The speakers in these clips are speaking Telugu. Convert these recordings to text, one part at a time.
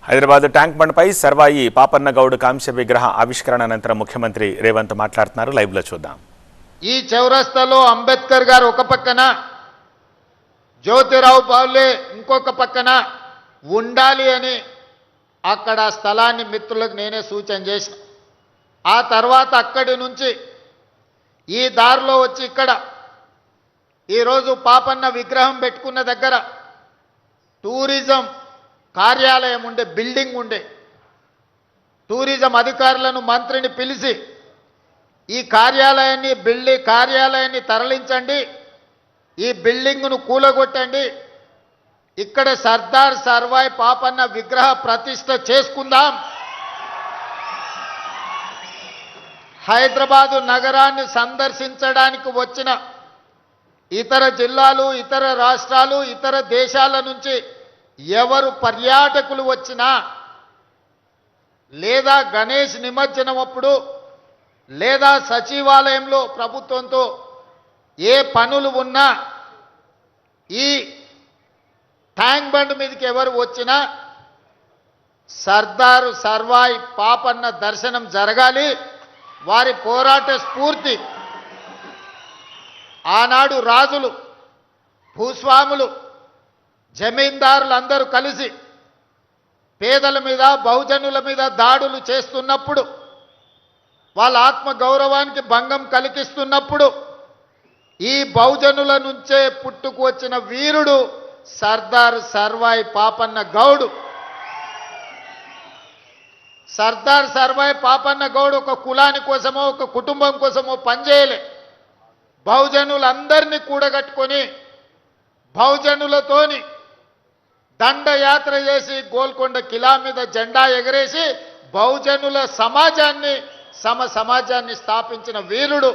హైదరాబాద్ ట్యాంక్ బండ్పై సర్వాయి పాపన్న గౌడ్ కాంస్య విగ్రహ ఆవిష్కరణ అనంతరం ముఖ్యమంత్రి రేవంత్ మాట్లాడుతున్నారు. లైవ్ లో చూద్దాం. ఈ చౌరస్తాలో అంబేద్కర్ గారు ఒక పక్కన, జ్యోతిరావు పావులే ఇంకొక పక్కన ఉండాలి అని అక్కడ స్థలాన్ని మిత్రులకు నేనే సూచన చేసిన. ఆ తర్వాత అక్కడి నుంచి ఈ దారిలో వచ్చి ఇక్కడ ఈరోజు పాపన్న విగ్రహం పెట్టుకున్న దగ్గర టూరిజం కార్యాలయం ఉండే, బిల్డింగ్ ఉండే. టూరిజం అధికారులను, మంత్రిని పిలిచి ఈ కార్యాలయాన్ని తరలించండి, ఈ బిల్డింగ్ను కూలగొట్టండి, ఇక్కడ సర్దార్ సర్వాయి పాపన్న విగ్రహ ప్రతిష్ఠ చేసుకుందాం. హైదరాబాదు నగరాన్ని సందర్శించడానికి వచ్చిన ఇతర జిల్లాలు, ఇతర రాష్ట్రాలు, ఇతర దేశాల నుంచి ఎవరు పర్యాటకులు వచ్చినా, లేదా గణేష్ నిమజ్జనం అప్పుడు, లేదా సచివాలయంలో ప్రభుత్వంతో ఏ పనులు ఉన్నా ఈ ట్యాంక్ బండ్ మీదకి ఎవరు వచ్చినా సర్దారు సర్వాయి పాపన్న దర్శనం జరగాలి. వారి పోరాట స్ఫూర్తి ఆనాడు రాజులు, భూస్వాములు, జమీందారులు అందరూ కలిసి పేదల మీద, బహుజనుల మీద దాడులు చేస్తున్నప్పుడు, వాళ్ళ ఆత్మ గౌరవానికి భంగం కలిగిస్తున్నప్పుడు ఈ బహుజనుల నుంచే పుట్టుకు వచ్చిన వీరుడు సర్దార్ సర్వాయి పాపన్న గౌడ్. సర్దార్ సర్వాయి పాపన్న గౌడ్ ఒక కులాని కోసమో, ఒక కుటుంబం కోసమో పనిచేయలే. బహుజనులందరినీ కూడగట్టుకొని బహుజనులతోని దండయాత్ర చేసి గోల్కొండ కిలా మీద జెండా ఎగరేసి బహుజనుల సమాజాన్ని, సమాజాన్ని స్థాపించిన వీరుడు.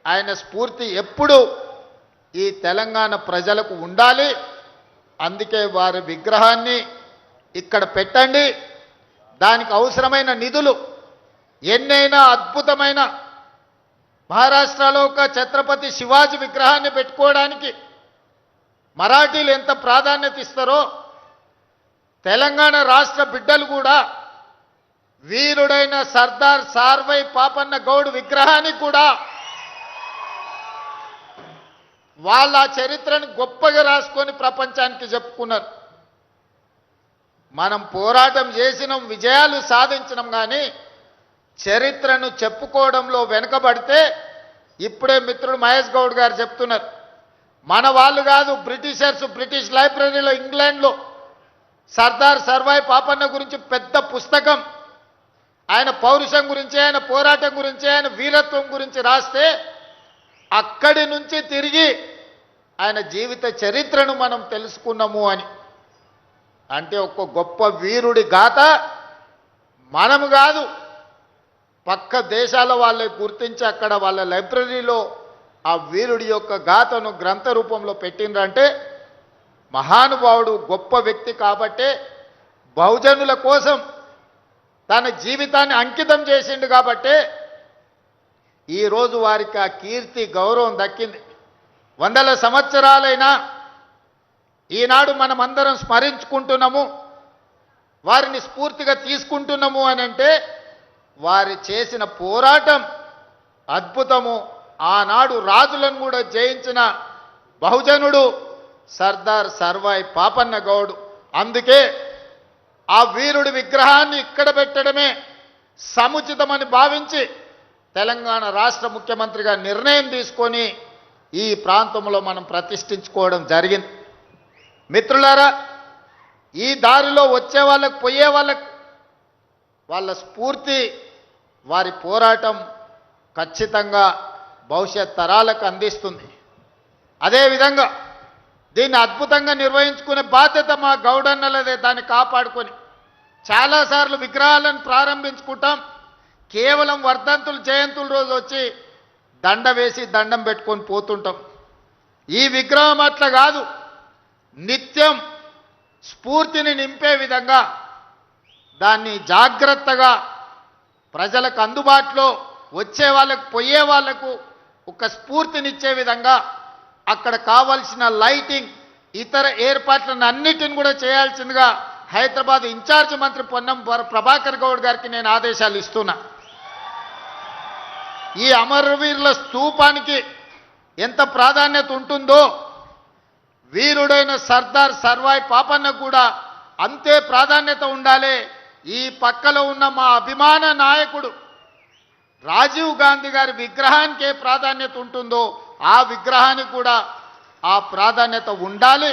ఆయన స్ఫూర్తి ఎప్పుడు ఈ తెలంగాణ ప్రజలకు ఉండాలి. అందుకే వారి విగ్రహాన్ని ఇక్కడ పెట్టండి. దానికి అవసరమైన నిధులు ఎన్నైనా, అద్భుతమైన మహారాష్ట్రలో ఒక ఛత్రపతి శివాజీ విగ్రహాన్ని పెట్టుకోవడానికి మరాఠీలు ఎంత ప్రాధాన్యత ఇస్తారో, తెలంగాణ రాష్ట్ర బిడ్డలు కూడా వీరుడైన సర్దార్ సర్వాయి పాపన్న గౌడ్ విగ్రహానికి కూడా వాళ్ళ చరిత్రను గొప్పగా రాసుకొని ప్రపంచానికి చెప్పుకున్నారు. మనం పోరాటం చేసినాం, విజయాలు సాధించినాం, కానీ చరిత్రను చెప్పుకోవడంలో వెనుకబడితే ఇప్పుడే మిత్రుడు మహేష్ గౌడ్ గారు చెప్తున్నారు. మన వాళ్ళు కాదు, బ్రిటిషర్స్, బ్రిటిష్ లైబ్రరీలో ఇంగ్లాండ్లో సర్దార్ సర్వాయి పాపన్న గురించి పెద్ద పుస్తకం, ఆయన పౌరుషం గురించి, ఆయన పోరాటం గురించి, ఆయన వీరత్వం గురించి రాస్తే అక్కడి నుంచి తిరిగి ఆయన జీవిత చరిత్రను మనం తెలుసుకున్నాము అని అంటే ఒక గొప్ప వీరుడి గాథ మనము కాదు, పక్క దేశాల వాళ్ళే గుర్తించి అక్కడ వాళ్ళ లైబ్రరీలో ఆ వీరుడి యొక్క గాథను గ్రంథ రూపంలో పెట్టిండ్రంటే మహానుభావుడు, గొప్ప వ్యక్తి కాబట్టే బహుజనుల కోసం తన జీవితాన్ని అంకితం చేసిండు. కాబట్టే ఈరోజు వారికి ఆ కీర్తి, గౌరవం దక్కింది. వందల సంవత్సరాలైనా ఈనాడు మనమందరం స్మరించుకుంటున్నాము, వారిని స్ఫూర్తిగా తీసుకుంటున్నాము అని అంటే వారి చేసిన పోరాటం అద్భుతము. ఆనాడు రాజులను కూడా జయించిన బహుజనుడు సర్దార్ సర్వాయి పాపన్న గౌడ్. అందుకే ఆ వీరుడి విగ్రహాన్ని ఇక్కడ పెట్టడమే సముచితమని భావించి తెలంగాణ రాష్ట్ర ముఖ్యమంత్రిగా నిర్ణయం తీసుకొని ఈ ప్రాంతంలో మనం ప్రతిష్ఠించుకోవడం జరిగింది. మిత్రులారా, ఈ దారిలో వచ్చే వాళ్ళకు, పోయే వాళ్ళకు వాళ్ళ స్ఫూర్తి, వారి పోరాటం ఖచ్చితంగా భవిష్యత్ తరాలకు అందిస్తుంది. అదేవిధంగా దీన్ని అద్భుతంగా నిర్వహించుకునే బాధ్యత మా గౌడన్నలదే. దాన్ని కాపాడుకొని చాలాసార్లు విగ్రహాలను ప్రారంభించుకుంటాం, కేవలం వర్ధంతులు, జయంతుల రోజు వచ్చి దండ వేసి దండం పెట్టుకొని పోతుంటాం. ఈ విగ్రహం అట్లా కాదు, నిత్యం స్ఫూర్తిని నింపే విధంగా దాన్ని జాగ్రత్తగా ప్రజలకు అందుబాటులో, వచ్చే వాళ్ళకు, పోయే వాళ్లకు ఒక స్ఫూర్తినిచ్చే విధంగా అక్కడ కావాల్సిన లైటింగ్, ఇతర ఏర్పాట్లను అన్నిటిని కూడా చేయాల్సిందిగా హైదరాబాద్ ఇన్ఛార్జ్ మంత్రి పొన్నం ప్రభాకర్ గౌడ్ గారికి నేను ఆదేశాలు ఇస్తున్నా. ఈ అమరవీరుల స్తూపానికి ఎంత ప్రాధాన్యత ఉంటుందో వీరుడైన సర్దార్ సర్వాయి పాపన్నకు కూడా అంతే ప్రాధాన్యత ఉండాలి. ఈ పక్కలో ఉన్న మా అభిమాన నాయకుడు రాజీవ్ గాంధీ గారి విగ్రహానికి ఏ ప్రాధాన్యత ఉంటుందో ఆ విగ్రహానికి కూడా ఆ ప్రాధాన్యత ఉండాలి.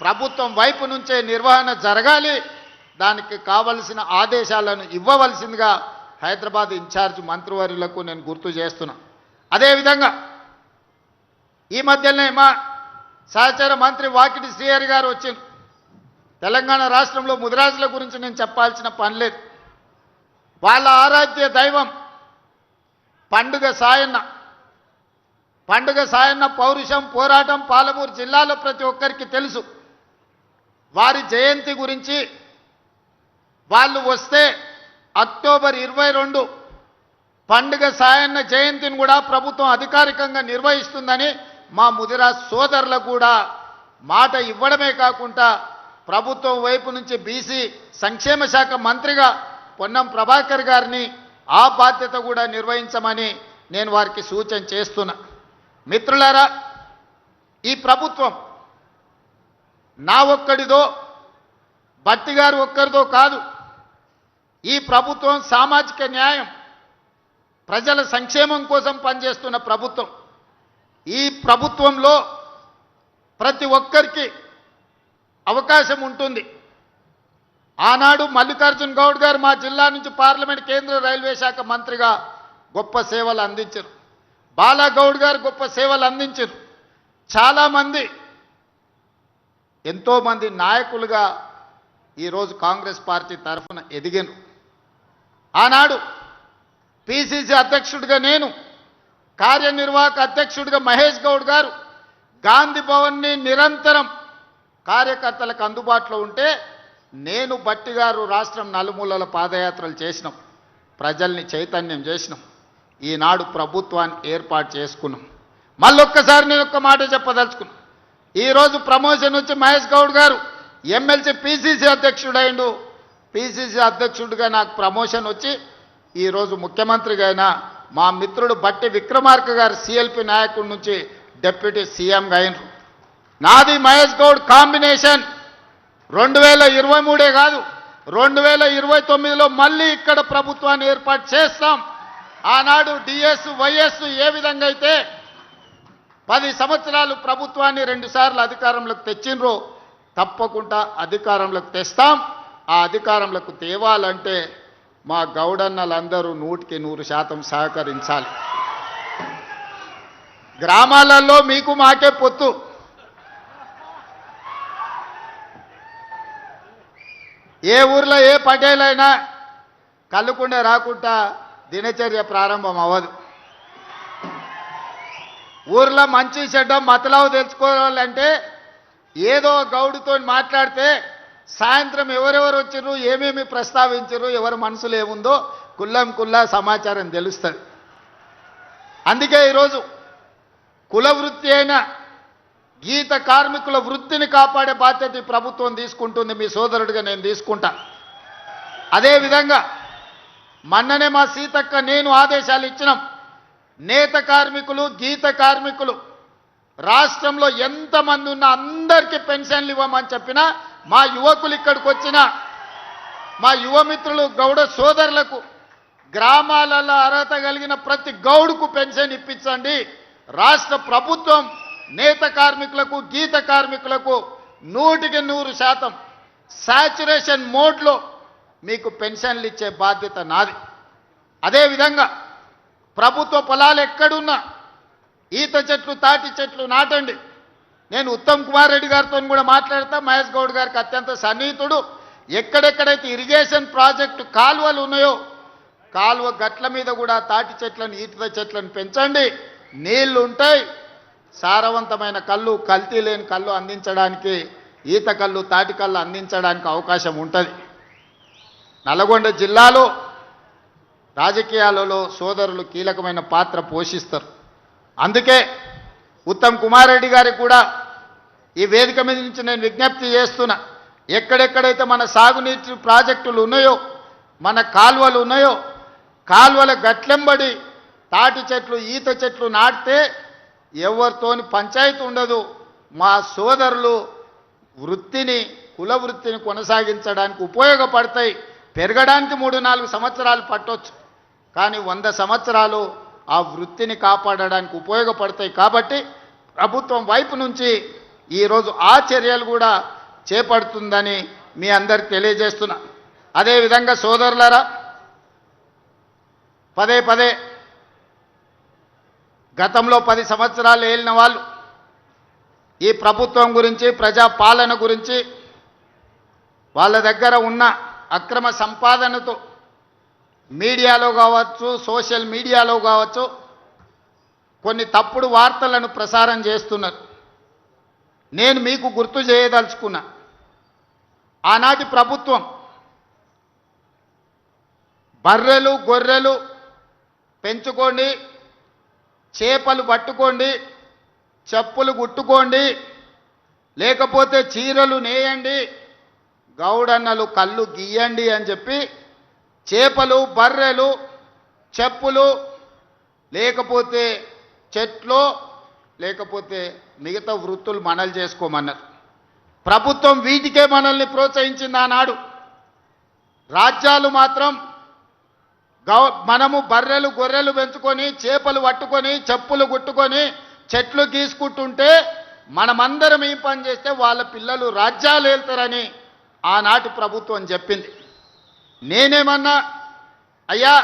ప్రభుత్వం వైపు నుంచే నిర్వహణ జరగాలి. దానికి కావలసిన ఆదేశాలను ఇవ్వవలసిందిగా హైదరాబాద్ ఇన్ఛార్జ్ మంత్రివర్యులకు నేను గుర్తు చేస్తున్నా. అదేవిధంగా ఈ మధ్యనే మా సహచర మంత్రి వాకిటి శ్రీహరి గారు వచ్చింది. తెలంగాణ రాష్ట్రంలో ముదిరాజుల గురించి నేను చెప్పాల్సిన పని లేదు. వాళ్ళ ఆరాధ్య దైవం పండుగ సాయన్న. పండుగ సాయన్న పౌరుషం పోరాటం పాలమూరు జిల్లాలో ప్రతి ఒక్కరికి తెలుసు. వారి జయంతి గురించి వాళ్ళు వస్తే అక్టోబర్ 22 పండుగ సాయన్న జయంతిని కూడా ప్రభుత్వం అధికారికంగా నిర్వహిస్తుందని మా ముదిరాజ్ సోదరులకు కూడా మాట ఇవ్వడమే కాకుండా ప్రభుత్వం వైపు నుంచి బీసీ సంక్షేమ శాఖ మంత్రిగా పొన్నం ప్రభాకర్ గారిని ఆ బాధ్యత కూడా నిర్వహించమని నేను వారికి సూచన చేస్తున్నా. మిత్రులారా, ఈ ప్రభుత్వం నా ఒక్కడిదో భట్టి గారు ఒక్కరిదో కాదు. ఈ ప్రభుత్వం సామాజిక న్యాయం ప్రజల సంక్షేమం కోసం పనిచేస్తున్న ప్రభుత్వం. ఈ ప్రభుత్వంలో ప్రతి ఒక్కరికి అవకాశం ఉంటుంది. ఆనాడు మల్లికార్జున్ గౌడ్ గారు మా జిల్లా నుంచి పార్లమెంట్ కేంద్ర రైల్వే శాఖ మంత్రిగా గొప్ప సేవలు అందించారు. బాలాగౌడ్ గారు గొప్ప సేవలు అందించారు. చాలామంది ఎంతోమంది నాయకులుగా ఈరోజు కాంగ్రెస్ పార్టీ తరఫున ఎదిగాను. ఆనాడు పిసిసి అధ్యక్షుడిగా నేను, కార్యనిర్వాహక అధ్యక్షుడిగా మహేష్ గౌడ్ గారు గాంధీ భవన్ని నిరంతరం కార్యకర్తలకు అందుబాటులో ఉంటే నేను భట్టి గారు రాష్ట్రం నలుమూలల పాదయాత్రలు చేసినాం, ప్రజల్ని చైతన్యం చేసినాం. ఈనాడు ప్రభుత్వాన్ని ఏర్పాటు చేసుకున్నాం. మళ్ళొక్కసారి నేను ఒక్క మాట చెప్పదలుచుకున్నాను. ఈరోజు ప్రమోషన్ వచ్చి మహేష్ గౌడ్ గారు ఎమ్మెల్సీ పిసిసి అధ్యక్షుడైండు. పిసిసి అధ్యక్షుడిగా నాకు ప్రమోషన్ వచ్చి ఈరోజు ముఖ్యమంత్రిగా అయినా మా మిత్రుడు బట్టి విక్రమార్క గారు సిఎల్పి నాయకుడి నుంచి డిప్యూటీ సీఎంగా అయినరు. నాది మహేష్ గౌడ్ కాంబినేషన్ 2023 కాదు 2029లో మళ్ళీ ఇక్కడ ప్రభుత్వాన్ని ఏర్పాటు చేస్తాం. ఆనాడు డిఎస్ వైఎస్ ఏ విధంగా అయితే 10 సంవత్సరాలు ప్రభుత్వాన్ని 2 సార్లు అధికారంలోకి తెచ్చిండ్రో తప్పకుండా అధికారంలోకి తెస్తాం. ఆ అధికారంలోకి తేవాలంటే మా గౌడన్నలందరూ 100% సహకరించాలి. గ్రామాలలో మీకు మాకే పొత్తు. ఏ ఊర్లో ఏ పటేలైనా కళ్ళుకుండే రాకుండా దినచర్య ప్రారంభం అవ్వదు. ఊర్లో మంచి చెడ్డ మతలావు తెలుసుకోవాలంటే ఏదో గౌడుతో మాట్లాడితే సాయంత్రం ఎవరెవరు వచ్చిర్రు, ఏమేమి ప్రస్తావించరు, ఎవరి మనసులో ఏముందో కుల్లా సమాచారం తెలుస్తుంది. అందుకే ఈరోజు కుల వృత్తి అయిన గీత కార్మికుల వృత్తిని కాపాడే బాధ్యత ఈ ప్రభుత్వం తీసుకుంటుంది. మీ సోదరుడిగా నేను తీసుకుంటా. అదేవిధంగా మొన్ననే మా సీతక్క నేను ఆదేశాలు ఇచ్చినాం. నేత కార్మికులు గీత కార్మికులు రాష్ట్రంలో ఎంతమంది ఉన్నా అందరికీ పెన్షన్లు ఇవ్వమని చెప్పినా మా యువకులు ఇక్కడికి వచ్చిన మా యువమిత్రులు గౌడ సోదరులకు గ్రామాలలో అర్హత కలిగిన ప్రతి గౌడుకు పెన్షన్ ఇప్పించండి. రాష్ట్ర ప్రభుత్వం నేత కార్మికులకు గీత కార్మికులకు 100% సాచురేషన్ మోడ్లో మీకు పెన్షన్లు ఇచ్చే బాధ్యత నాది. అదేవిధంగా ప్రభుత్వ పొలాలు ఎక్కడున్నా ఈత చెట్లు తాటి చెట్లు నాటండి. నేను ఉత్తమ్ కుమార్ రెడ్డి గారితో కూడా మాట్లాడతా. మహేష్ గౌడ్ గారికి అత్యంత సన్నిహితుడు. ఎక్కడెక్కడైతే ఇరిగేషన్ ప్రాజెక్టు కాలువలు ఉన్నాయో కాలువ గట్ల మీద కూడా తాటి చెట్లను ఈత చెట్లను పెంచండి. నీళ్లు ఉంటాయి. సారవంతమైన కళ్ళు, కల్తీ లేని కళ్ళు అందించడానికి, ఈత కళ్ళు తాటి కళ్ళు అందించడానికి అవకాశం ఉంటుంది. నల్గొండ జిల్లాలో రాజకీయాలలో సోదరులు కీలకమైన పాత్ర పోషిస్తారు. అందుకే ఉత్తమ్ కుమార్ రెడ్డి గారికి కూడా ఈ వేదిక మీద నుంచి నేను విజ్ఞప్తి చేస్తున్నా. ఎక్కడెక్కడైతే మన సాగునీటి ప్రాజెక్టులు ఉన్నాయో, మన కాలువలు ఉన్నాయో, కాలువల గట్లెంబడి తాటి చెట్లు, ఈత చెట్లు నాటితే ఎవరితోని పంచాయతీ ఉండదు. మా సోదరులు వృత్తిని, కుల వృత్తిని కొనసాగించడానికి ఉపయోగపడతాయి. పెరగడానికి 3-4 సంవత్సరాలు పట్టొచ్చు, కానీ 100 సంవత్సరాలు ఆ వృత్తిని కాపాడడానికి ఉపయోగపడతాయి. కాబట్టి ప్రభుత్వం వైపు నుంచి ఈరోజు ఆ చర్యలు కూడా చేపడుతుందని మీ అందరికి తెలియజేస్తున్నా. అదేవిధంగా సోదరులారా, పదే గతంలో 10 సంవత్సరాలు ఏలిన వాళ్ళు ఈ ప్రభుత్వం గురించి, ప్రజా పాలన గురించి, వాళ్ళ దగ్గర ఉన్న అక్రమ సంపాదనతో మీడియాలో కావచ్చు, సోషల్ మీడియాలో కావచ్చు, కొన్ని తప్పుడు వార్తలను ప్రసారం చేస్తున్నారు. నేను మీకు గుర్తు చేయదలుచుకున్నా, ఆనాటి ప్రభుత్వం బర్రెలు గొర్రెలు పెంచుకోండి, చేపలు పట్టుకోండి, చెప్పులు కుట్టుకోండి, లేకపోతే చీరలు నేయండి, గౌడన్నలు కళ్ళు గీయండి అని చెప్పి చేపలు, బర్రెలు, చెప్పులు, లేకపోతే చెట్లు, లేకపోతే మిగతా వృత్తులు మనలు చేసుకోమన్నారు. ప్రభుత్వం వీటికే మనల్ని ప్రోత్సహించింది ఆనాడు. రాజ్యాలు మాత్రం మనము బర్రెలు గొర్రెలు పెంచుకొని, చేపలు పట్టుకొని, చెప్పులు కుట్టుకొని, చెట్లు గీసుకుంటుంటే మనమందరం ఈ పని చేస్తే వాళ్ళ పిల్లలు రాజ్యాలు వెళ్తారని ఆనాటి ప్రభుత్వం చెప్పింది. నేనేమన్నా, అయ్యా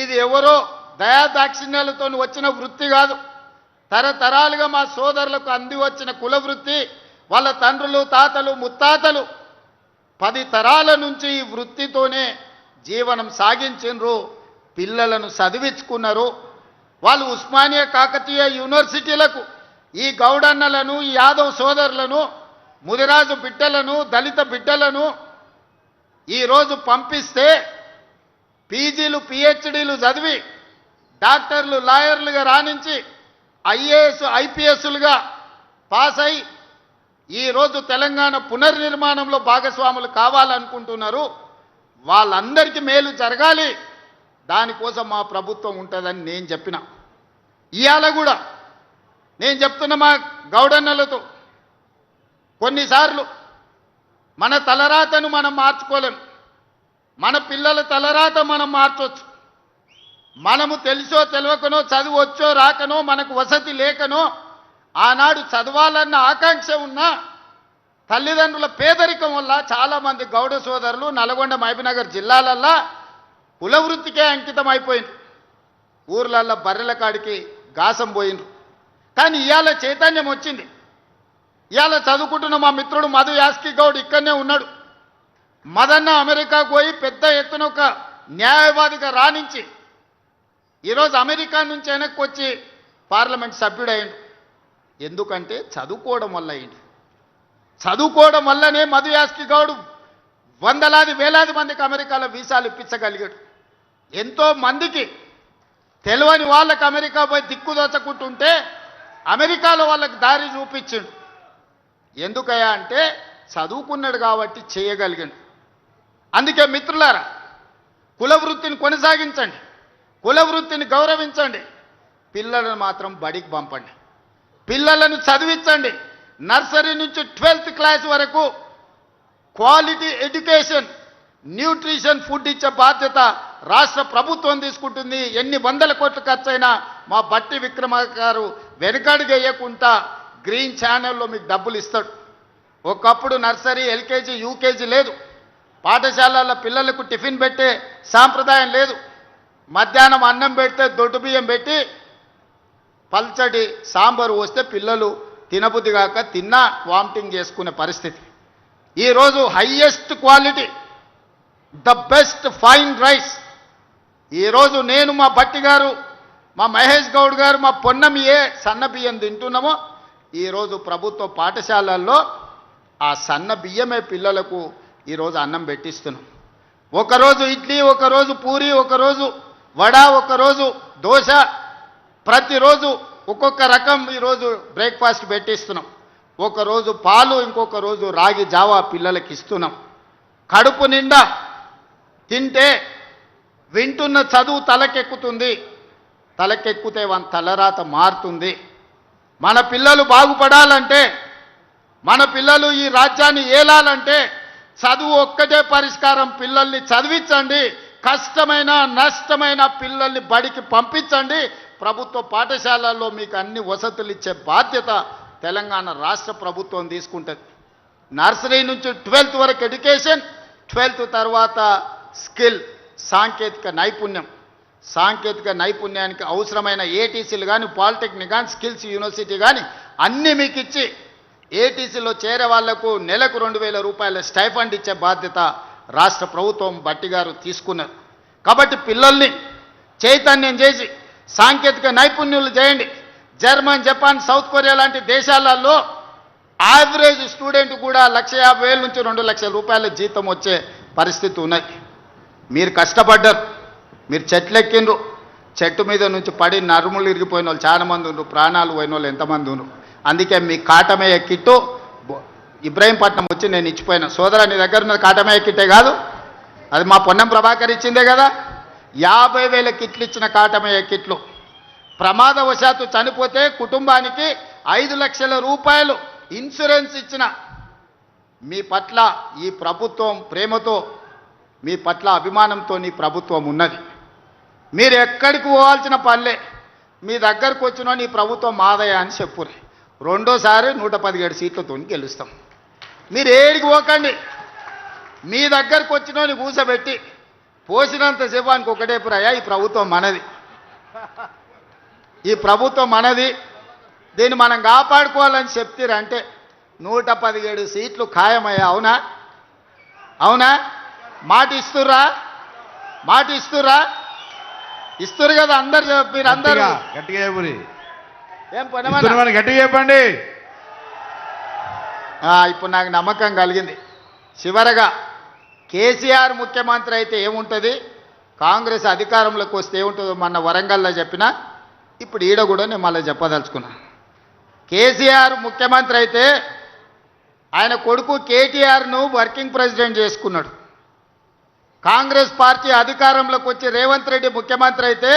ఇది ఎవరో దయాదాక్షిణ్యాలతో వచ్చిన వృత్తి కాదు, తరతరాలుగా మా సోదరులకు అంది వచ్చిన కుల వృత్తి. వాళ్ళ తండ్రులు, తాతలు, ముత్తాతలు 10 తరాల నుంచి ఈ వృత్తితోనే జీవనం సాగించిండ్రు, పిల్లలను చదివించుకున్నారు. వాళ్ళు ఉస్మానియా, కాకతీయ యూనివర్సిటీలకు ఈ గౌడన్నలను, ఈ యాదవ్ సోదరులను, ముదిరాజు బిడ్డలను, దళిత బిడ్డలను ఈరోజు పంపిస్తే పీజీలు, పిహెచ్డీలు చదివి డాక్టర్లు, లాయర్లుగా రాణించి ఐఏఎస్, ఐపీఎస్లుగా పాస్ అయి ఈరోజు తెలంగాణ పునర్నిర్మాణంలో భాగస్వాములు కావాలనుకుంటున్నారు. వాళ్ళందరికీ మేలు జరగాలి, దానికోసం మా ప్రభుత్వం ఉంటుందని నేను చెప్పిన. ఇవాళ కూడా నేను చెప్తున్న మా గౌడన్నలతో, కొన్నిసార్లు మన తలరాతను మనం మార్చుకోలేం, మన పిల్లల తలరాత మనం మార్చవచ్చు. మనము తెలుసో తెలియకనో, చదువు వచ్చో రాకనో, మనకు వసతి లేకనో, ఆనాడు చదవాలన్న ఆకాంక్ష ఉన్నా తల్లిదండ్రుల పేదరికం వల్ల చాలామంది గౌడ సోదరులు నల్గొండ, మహబూబ్నగర్ జిల్లాలల్లా కుల వృత్తికే అంకితం అయిపోయింది. ఊర్లల్లో బర్రెల కాడికి గాసం పోయినరు. కానీ ఇవాళ చైతన్యం వచ్చింది. ఇవాళ చదువుకుంటున్న మా మిత్రుడు మధు యాస్కి గౌడ్ ఇక్కడనే ఉన్నాడు. మదన్న అమెరికాకు పోయి పెద్ద ఎత్తున ఒక న్యాయవాదిగా రాణించి ఈరోజు అమెరికా నుంచి వెనక్కి వచ్చి పార్లమెంట్ సభ్యుడయ్యిండు. ఎందుకంటే చదువుకోవడం వల్ల అయింది. చదువుకోవడం వల్లనే మధు యాస్కి గౌడ్ వందలాది వేలాది మందికి అమెరికాలో వీసాలు ఇప్పించగలిగాడు. ఎంతో మందికి తెలియని వాళ్ళకి అమెరికా పోయి దిక్కుదోచకుంటుంటే అమెరికాలో వాళ్ళకి దారి చూపించిండు. ఎందుకయ్యా అంటే చదువుకున్నాడు కాబట్టి చేయగలిగాడు. అందుకే మిత్రులారా, కుల వృత్తిని కొనసాగించండి, కుల వృత్తిని గౌరవించండి, పిల్లలను మాత్రం బడికి పంపండి, పిల్లలను చదివించండి. నర్సరీ నుంచి 12th క్లాస్ వరకు క్వాలిటీ ఎడ్యుకేషన్, న్యూట్రిషన్ ఫుడ్ ఇచ్చే బాధ్యత రాష్ట్ర ప్రభుత్వం తీసుకుంటుంది. ఎన్ని వందల కోట్లు ఖర్చైనా మా బట్టి విక్రమార్క గారు వెనుకడుగు వేయకుండా గ్రీన్ ఛానల్లో మీకు డబ్బులు ఇస్తాడు. ఒకప్పుడు నర్సరీ, ఎల్కేజీ, యూకేజీ లేదు. పాఠశాలల పిల్లలకు టిఫిన్ పెట్టే సాంప్రదాయం లేదు. మధ్యాహ్నం అన్నం పెడితే దొడ్డు బియ్యం పెట్టి పల్చడి సాంబారు వస్తే పిల్లలు తినబుద్ధి కాక తిన్నా వామిటింగ్ చేసుకునే పరిస్థితి. ఈరోజు highest quality, the best fine rice ఈరోజు నేను, మా బట్టి గారు, మా మహేష్ గౌడ్ గారు, మా పొన్నం ఏ సన్న బియ్యం తింటున్నామో ఈరోజు ప్రభుత్వ పాఠశాలల్లో ఆ సన్న బియ్యమే పిల్లలకు ఈరోజు అన్నం పెట్టిస్తున్నాం. ఒకరోజు ఇడ్లీ, ఒకరోజు పూరి, ఒకరోజు వడ, ఒకరోజు దోశ, ప్రతిరోజు ఒక్కొక్క రకం ఈరోజు బ్రేక్ఫాస్ట్ పెట్టిస్తున్నాం. ఒకరోజు పాలు ఇంకొక రోజు రాగి జావా పిల్లలకి ఇస్తున్నాం. కడుపు నిండా తింటే వింటున్న చదువు తలకెక్కుతుంది, తలకెక్కితే వాళ్ళ తలరాత మారుతుంది. మన పిల్లలు బాగుపడాలంటే, మన పిల్లలు ఈ రాజ్యాన్ని ఏలాలంటే చదువు ఒక్కటే పరిష్కారం. పిల్లల్ని చదివించండి, కష్టమైన నష్టమైన పిల్లల్ని బడికి పంపించండి. ప్రభుత్వ పాఠశాలల్లో మీకు అన్ని వసతులు ఇచ్చే బాధ్యత తెలంగాణ రాష్ట్ర ప్రభుత్వం తీసుకుంటుంది. నర్సరీ నుంచి 12th వరకు ఎడ్యుకేషన్, 12th తర్వాత స్కిల్ సాంకేతిక నైపుణ్యం. సాంకేతిక నైపుణ్యానికి అవసరమైన ఏటీసీలు కానీ, పాలిటెక్నిక్ కానీ, స్కిల్స్ యూనివర్సిటీ కానీ అన్నీ మీకు ఇచ్చి ఏటీసీలో చేరే వాళ్లకు నెలకు 2000 రూపాయల స్టైఫండ్ ఇచ్చే బాధ్యత రాష్ట్ర ప్రభుత్వం బట్టి గారు తీసుకున్నారు. కాబట్టి పిల్లల్ని చైతన్యం చేసి సాంకేతిక నైపుణ్యులు చేయండి. జర్మన్, జపాన్, సౌత్ కొరియా లాంటి దేశాలలో యావరేజ్ స్టూడెంట్ కూడా 1,50,000 నుంచి 2 లక్షల రూపాయల జీతం వచ్చే పరిస్థితి ఉన్నది. మీరు కష్టపడ్డారు, మీరు చెట్లు ఎక్కిండ్రు, చెట్టు మీద నుంచి పడి నరుములు ఇరిగిపోయిన వాళ్ళు చాలామంది ఉన్నారు, ప్రాణాలు పోయిన వాళ్ళు ఎంతమంది ఉన్నారు. అందుకే మీ కాటమయ్య కిట్టు ఇబ్రాహీంపట్నం వచ్చి నేను ఇచ్చిపోయినా. సోదరా, నీ దగ్గర ఉన్న కాటమయ్య కిట్టే కాదు, అది మా పొన్నం ప్రభాకర్ ఇచ్చిందే కదా. 50,000 కిట్లు ఇచ్చిన కాటమయ్య కిట్లు. ప్రమాదవశాత్తు చనిపోతే కుటుంబానికి 5 లక్షల రూపాయలు ఇన్సూరెన్స్ ఇచ్చిన మీ పట్ల ఈ ప్రభుత్వం ప్రేమతో, మీ పట్ల అభిమానంతో నీ ప్రభుత్వం ఉన్నది. మీరు ఎక్కడికి పోవాల్సిన పనిలే, మీ దగ్గరకు వచ్చిన నీ ప్రభుత్వం మాదయ అని చెప్పురు. రెండోసారి 117 సీట్లతో గెలుస్తాం. మీరు ఏడికి పోకండి, మీ దగ్గరకు వచ్చిన కూసబెట్టి పోసినంత సేపానికి ఒకటే ప్రాయ, ఈ ప్రభుత్వం మనది, ఈ ప్రభుత్వం మనది, దీన్ని మనం కాపాడుకోవాలని చెప్తారంటే 117 సీట్లు ఖాయమయ్యా. అవునా? అవునా? మాట ఇస్తుర్రా? మాట ఇస్తుర్రా? ఇస్తురు కదా అందరు. మీరు అందరూ గట్టిగా చెప్పండి, ఏం పని గట్టిగా చెప్పండి. ఇప్పుడు నాకు నమ్మకం కలిగింది. చివరగా కేసీఆర్ ముఖ్యమంత్రి అయితే ఏముంటుంది, కాంగ్రెస్ అధికారంలోకి వస్తే ఏముంటుందో మొన్న వరంగల్లో చెప్పినా, ఇప్పుడు ఈడ కూడా నేను మళ్ళీ చెప్పదలుచుకున్నా. కేసీఆర్ ముఖ్యమంత్రి అయితే ఆయన కొడుకు కేటీఆర్ను వర్కింగ్ ప్రెసిడెంట్ చేసుకున్నాడు. కాంగ్రెస్ పార్టీ అధికారంలోకి వచ్చి రేవంత్ రెడ్డి ముఖ్యమంత్రి అయితే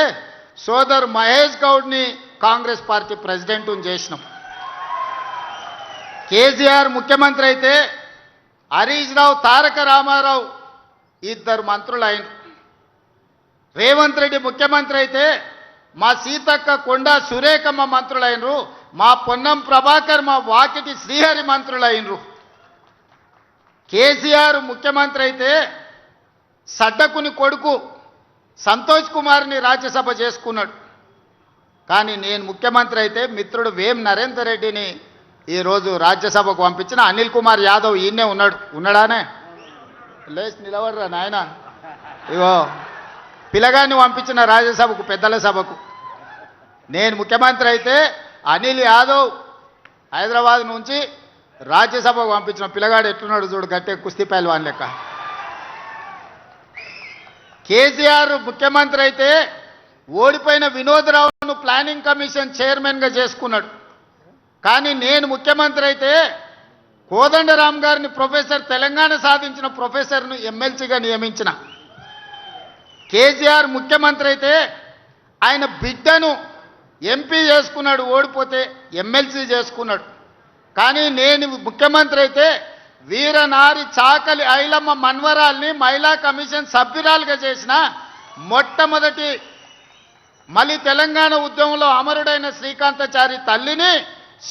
సోదరు మహేష్ గౌడ్ని కాంగ్రెస్ పార్టీ ప్రెసిడెంట్ చేసినాం. కేసీఆర్ ముఖ్యమంత్రి అయితే హరీష్ రావు, తారక రామారావు 2 మంత్రులు అయిన. రేవంత్ రెడ్డి ముఖ్యమంత్రి అయితే మా సీతక్క, కొండ సురేఖమ్మ మంత్రులైనరు, మా పొన్నం ప్రభాకర్, మా వాకిటి శ్రీహరి మంత్రులైనరు. కేసీఆర్ ముఖ్యమంత్రి అయితే సడ్డకుని కొడుకు సంతోష్ కుమార్ని రాజ్యసభ చేసుకున్నాడు. కానీ నేను ముఖ్యమంత్రి అయితే మిత్రుడు వేం నరేందర్ రెడ్డిని ఈరోజు రాజ్యసభకు పంపించిన. అనిల్ కుమార్ యాదవ్ ఈయనే ఉన్నాడానే, లేచి నిలబడరా నాయన. ఇగో పిల్లగాన్ని పంపించిన రాజ్యసభకు, పెద్దల సభకు. నేను ముఖ్యమంత్రి అయితే అనిల్ యాదవ్ హైదరాబాద్ నుంచి రాజ్యసభకు పంపించిన. పిల్లగాడు ఎట్లున్నాడు చూడు, గట్టే కుస్తీ పైల్వాన్ లెక్క. కేసీఆర్ ముఖ్యమంత్రి అయితే ఓడిపోయిన వినోదరావును ప్లానింగ్ కమిషన్ చైర్మన్గా చేసుకున్నాడు. కానీ నేను ముఖ్యమంత్రి అయితే కోదండరామ్ గారిని ప్రొఫెసర్, తెలంగాణ సాధించిన ప్రొఫెసర్ను ఎమ్మెల్సీగా నియమించిన. కేసీఆర్ ముఖ్యమంత్రి అయితే ఆయన బిడ్డను ఎంపీ చేసుకున్నాడు, ఓడిపోతే ఎమ్మెల్సీ చేసుకున్నాడు. కానీ నేను ముఖ్యమంత్రి అయితే వీరనారి చాకలి ఐలమ్మ మన్వరాల్ని మహిళా కమిషన్ సభ్యురాలుగా చేసిన. మొట్టమొదటి మళ్ళీ తెలంగాణ ఉద్యమంలో అమరుడైన శ్రీకాంతాచారి తల్లిని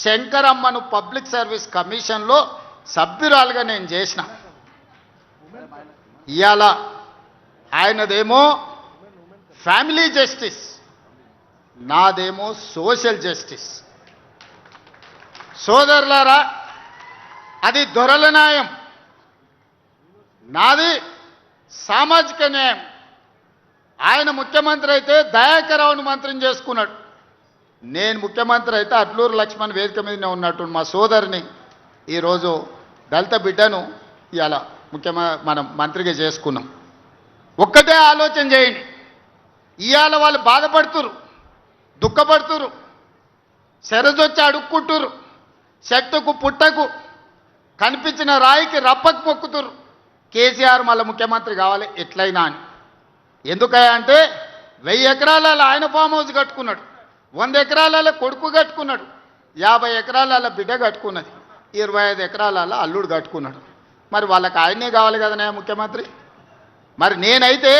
శంకరమ్మను పబ్లిక్ సర్వీస్ కమిషన్లో సభ్యురాలుగా నేను చేసిన. ఇవాళ ఆయనదేమో ఫ్యామిలీ జస్టిస్, నాదేమో సోషల్ జస్టిస్. సోదరులారా, అది దొరల న్యాయం, నాది సామాజిక న్యాయం. ఆయన ముఖ్యమంత్రి అయితే దయాకరావును మంత్రిని చేసుకున్నాడు. నేను ముఖ్యమంత్రి అయితే అట్లూరు లక్ష్మణ్ వేదిక మీదనే ఉన్నట్టు మా సోదరిని ఈరోజు దళిత బిడ్డను ఇవాళ మనం మంత్రిగా చేసుకున్నాం. ఒక్కటే ఆలోచన చేయండి, ఇవాళ వాళ్ళు బాధపడుతురు, దుఃఖపడుతురు, శరజొచ్చి అడుక్కుంటురు, చెట్టుకు పుట్టకు కనిపించిన రాయికి రప్పకు మొక్కుతురు కేసీఆర్ మళ్ళీ ముఖ్యమంత్రి కావాలి ఎట్లయినా అని. ఎందుకయ్యా అంటే 1000 ఎకరాలలో ఆయన ఫామ్ హౌస్ కట్టుకున్నాడు, 100 ఎకరాలలో కొడుకు కట్టుకున్నాడు, 50 ఎకరాలలో బిడ్డ కట్టుకున్నది, 25 ఎకరాలలో అల్లుడు కట్టుకున్నాడు. మరి వాళ్ళకి ఆయనే కావాలి కదనే ముఖ్యమంత్రి. మరి నేనైతే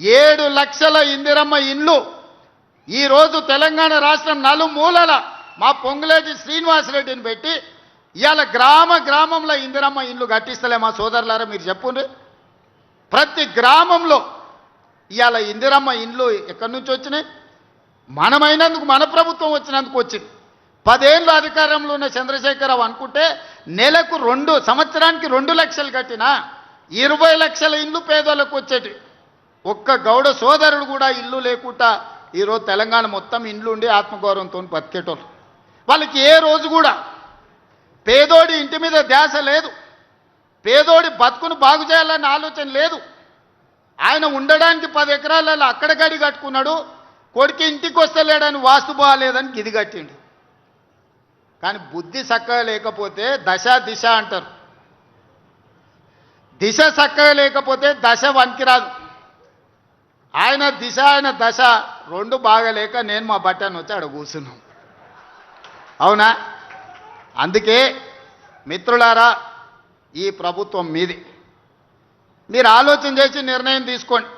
7 లక్షల ఇందిరమ్మ ఇండ్లు ఈరోజు తెలంగాణ రాష్ట్రం నలుమూలల మా పొంగులేటి శ్రీనివాసరెడ్డిని పెట్టి ఇవాళ గ్రామంలో ఇందిరమ్మ ఇండ్లు కట్టిస్తలే మా సోదరులారా మీరు చెప్పుండ్రి. ప్రతి గ్రామంలో ఇవాళ ఇందిరమ్మ ఇండ్లు ఎక్కడి నుంచి వచ్చినాయి? మనమైనందుకు, మన ప్రభుత్వం వచ్చినందుకు వచ్చింది. 10 ఏళ్ళు అధికారంలో ఉన్న చంద్రశేఖరరావు అనుకుంటే నెలకు సంవత్సరానికి 2 లక్షలు కట్టినా 20 లక్షల ఇండ్లు పేదోళ్ళకు వచ్చేటి. ఒక్క గౌడ సోదరుడు కూడా ఇల్లు లేకుండా ఈరోజు తెలంగాణ మొత్తం ఇండ్లు ఉండి ఆత్మగౌరవంతో బతికేటోళ్ళు. వాళ్ళకి ఏ రోజు కూడా పేదోడి ఇంటి మీద ధ్యాస లేదు, పేదోడి బతుకును బాగు చేయాలన్న ఆలోచన లేదు. ఆయన ఉండడానికి 10 ఎకరాలలో అక్కడ గడి కట్టుకున్నాడు, కొడుకు ఇంటికి వస్తలేడని వాస్తు బాగాలేదని గిది కట్టిండు. కానీ బుద్ధి చక్కగా లేకపోతే దిశ అంటారు. దిశ చక్కగా లేకపోతే దశ వనికిరాదు. ఆయన దిశ ఆయన దశ 2 బాగలేక నేను మా బట్టను వచ్చి ఆడ కూర్చున్నాం. అవునా? అందుకే మిత్రులారా, ఈ ప్రభుత్వం మీది. మీరు ఆలోచన చేసి నిర్ణయం తీసుకోండి.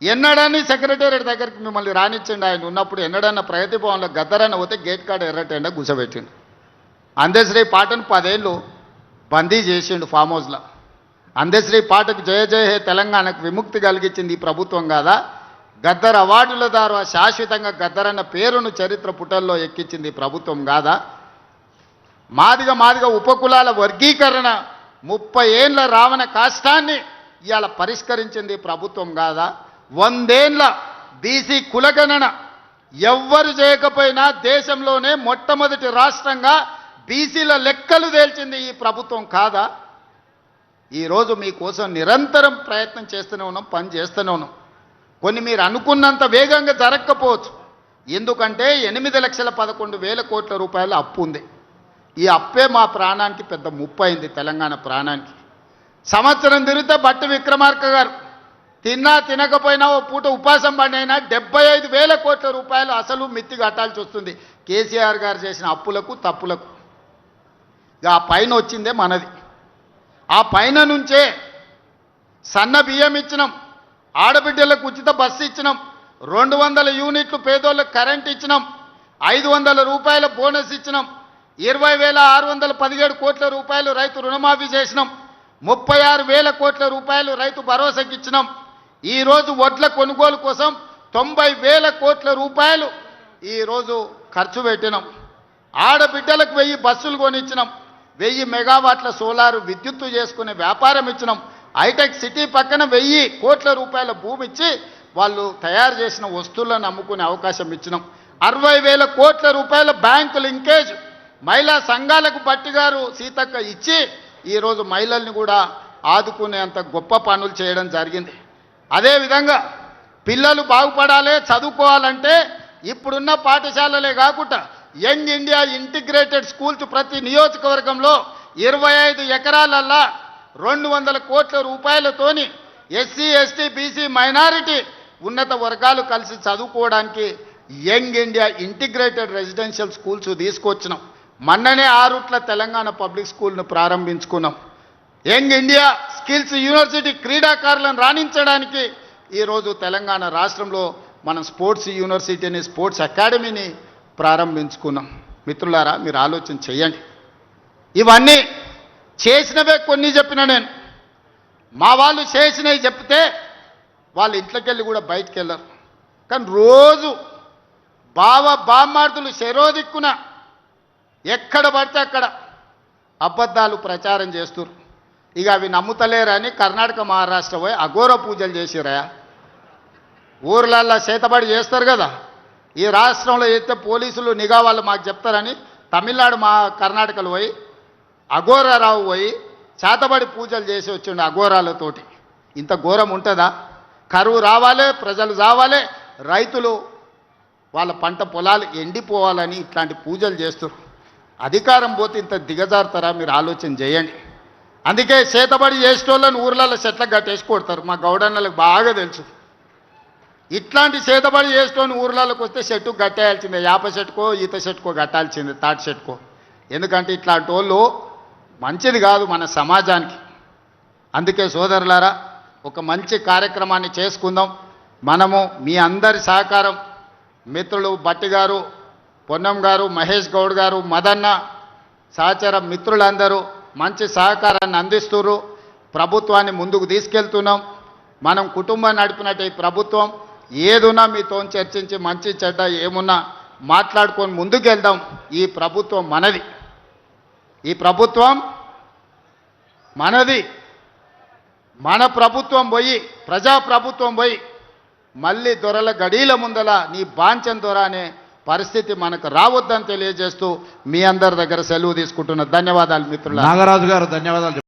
ఎన్నడని సెక్రటేరియట్ దగ్గరికి మిమ్మల్ని రానిచ్చండి. ఆయన ఉన్నప్పుడు ఎన్నడన్నా ప్రగతి భవన్లో గద్దరన్న పోతే గేట్ కాడ ఎర్రటెండ గుసబెట్టిండు. అందశ్రీ పాటను 10 ఏళ్ళు బందీ చేసిండు ఫామ్ హౌస్లో. అందశ్రీ పాటకు జయ జయ హే తెలంగాణకు విముక్తి కలిగించింది ఈ ప్రభుత్వం కాదా? గద్దర్ అవార్డుల ద్వారా శాశ్వతంగా గద్దరన్న పేరును చరిత్ర పుటల్లో ఎక్కించింది ఈ ప్రభుత్వం కాదా? మాదిగ ఉపకులాల వర్గీకరణ 30 ఏళ్ల రావణ కాష్టాన్ని ఇవాళ పరిష్కరించింది ప్రభుత్వం కాదా? 100 ఏళ్ల బీసీ కులగణన ఎవ్వరు చేయకపోయినా దేశంలోనే మొట్టమొదటి రాష్ట్రంగా బీసీల లెక్కలు తేల్చింది ఈ ప్రభుత్వం కాదా? ఈరోజు మీకోసం నిరంతరం ప్రయత్నం చేస్తూనే ఉన్నాం, పని చేస్తూనే ఉన్నాం. కొన్ని మీరు అనుకున్నంత వేగంగా జరగకపోవచ్చు. ఎందుకంటే 8,11,000 కోట్ల రూపాయల అప్పు ఉంది. ఈ అప్పే మా ప్రాణానికి పెద్ద ముప్పు అయింది, తెలంగాణ ప్రాణానికి. సంవత్సరం తిరిగితే బట్టి విక్రమార్క గారు తిన్నా తినకపోయినా ఓ పూట ఉపాసం పడినైనా 75,000 కోట్ల రూపాయలు అసలు మిత్తి కట్టాల్సి వస్తుంది కేసీఆర్ గారు చేసిన అప్పులకు తప్పులకు. ఇక ఆ పైన వచ్చిందే మనది. ఆ పైన నుంచే సన్న బియ్యం ఇచ్చినాం, ఆడబిడ్డలకు ఉచిత బస్సు ఇచ్చినాం, 200 యూనిట్లు పేదోళ్ళకు కరెంట్ ఇచ్చినాం, 500 రూపాయల బోనస్ ఇచ్చినాం, 20,617 కోట్ల రూపాయలు రైతు రుణమాఫీ చేసినాం, 36,000 కోట్ల రూపాయలు రైతు భరోసాకి ఇచ్చినాం. ఈరోజు వడ్ల కొనుగోలు కోసం 90,000 కోట్ల రూపాయలు ఈరోజు ఖర్చు పెట్టినాం. ఆడబిడ్డలకు 1000 బస్సులు కొనిచ్చినాం, 1000 మెగావాట్ల సోలారు విద్యుత్తు చేసుకునే వ్యాపారం ఇచ్చినాం. హైటెక్ సిటీ పక్కన 1000 కోట్ల రూపాయల భూమి ఇచ్చి వాళ్ళు తయారు చేసిన వస్తువులను అమ్ముకునే అవకాశం ఇచ్చినాం. 60,000 కోట్ల రూపాయల బ్యాంకు లింకేజ్ మహిళా సంఘాలకు బట్టిగారు సీతక్క ఇచ్చి ఈరోజు మహిళల్ని కూడా ఆదుకునేంత గొప్ప పనులు చేయడం జరిగింది. అదేవిధంగా పిల్లలు బాగుపడాలి, చదువుకోవాలంటే ఇప్పుడున్న పాఠశాలలే కాకుండా యంగ్ ఇండియా ఇంటిగ్రేటెడ్ స్కూల్స్ ప్రతి నియోజకవర్గంలో 25 ఎకరాలల్లా 200 కోట్ల రూపాయలతోని ఎస్సీ ఎస్టీ బీసీ మైనారిటీ ఉన్నత వర్గాలు కలిసి చదువుకోవడానికి young India integrated residential schools తీసుకొచ్చినాం. మొన్ననే 6 తెలంగాణ పబ్లిక్ స్కూల్ను ప్రారంభించుకున్నాం. యంగ్ ఇండియా స్కిల్స్ యూనివర్సిటీ క్రీడాకారులను రాణించడానికి ఈరోజు తెలంగాణ రాష్ట్రంలో మనం స్పోర్ట్స్ యూనివర్సిటీని, స్పోర్ట్స్ అకాడమీని ప్రారంభించుకున్నాం. మిత్రులారా, మీరు ఆలోచన చేయండి. ఇవన్నీ చేసినవే కొన్ని చెప్పిన నేను. మా వాళ్ళు చేసినవి చెప్తే వాళ్ళ ఇంట్లోకి వెళ్ళి కూడా బయటికి వెళ్ళరు. కానీ రోజు బామ్మార్దులు శరోదిక్కున ఎక్కడ పడితే అక్కడ అబద్ధాలు ప్రచారం చేస్తున్నారు. ఇక అవి నమ్ముతలేరని కర్ణాటక మహారాష్ట్ర పోయి అఘోర పూజలు చేసిరా. ఊర్లల్లో చేతబడి చేస్తారు కదా, ఈ రాష్ట్రంలో అయితే పోలీసులు నిఘా వాళ్ళు మాకు చెప్తారని తమిళనాడు కర్ణాటకలో పోయి అఘోరారావు పోయి చేతబడి పూజలు చేసి వచ్చిండు అఘోరాలతోటి. ఇంత ఘోరం ఉంటుందా? కరువు రావాలి, ప్రజలు రావాలి, రైతులు వాళ్ళ పంట పొలాలు ఎండిపోవాలని ఇట్లాంటి పూజలు చేస్తారు. అధికారం పోతే ఇంత దిగజారుతారా? మీరు ఆలోచన చేయండి. అందుకే చేతబడి చేసేటోళ్ళని ఊర్లలో చెట్లకు కట్టేసి కొడతారు. మా గౌడన్నలకు బాగా తెలుసు. ఇట్లాంటి చేతబడి చేసేటోని ఊర్లలోకి వస్తే చెట్టు కట్టేయాల్సిందే. యాప చెట్టుకో ఈత చెట్టుకో కట్టాల్సిందే, తాటి చెట్టుకో. ఎందుకంటే ఇట్లాంటి వాళ్ళు మంచిది కాదు మన సమాజానికి. అందుకే సోదరులారా, ఒక మంచి కార్యక్రమాన్ని చేసుకుందాం. మనము మీ అందరి సహకారం, మిత్రులు బట్టి గారు, పొన్నం గారు, మహేష్ గౌడ్ గారు, మదన్న సహచర మిత్రులందరూ మంచి సహకారాన్ని అందిస్తున్నారు. ప్రభుత్వాన్ని ముందుకు తీసుకెళ్తున్నాం. మనం కుటుంబాన్ని నడిపినట్టు ఈ ప్రభుత్వం ఏదున్నా మీతో చర్చించి మంచి చెడ్డ ఏమున్నా మాట్లాడుకొని ముందుకెళ్దాం. ఈ ప్రభుత్వం మనది, ఈ ప్రభుత్వం మనది. మన ప్రభుత్వం పోయి, ప్రజాప్రభుత్వం పోయి మళ్ళీ దొరల గడీల ముందల నీ బాంచన్ దొర అనే పరిస్థితి మనకు రావద్దని తెలియజేస్తూ మీ అందరి దగ్గర సెలవు తీసుకుంటున్న ధన్యవాదాలు మిత్రులారా. నాగరాజు గారు ధన్యవాదాలు.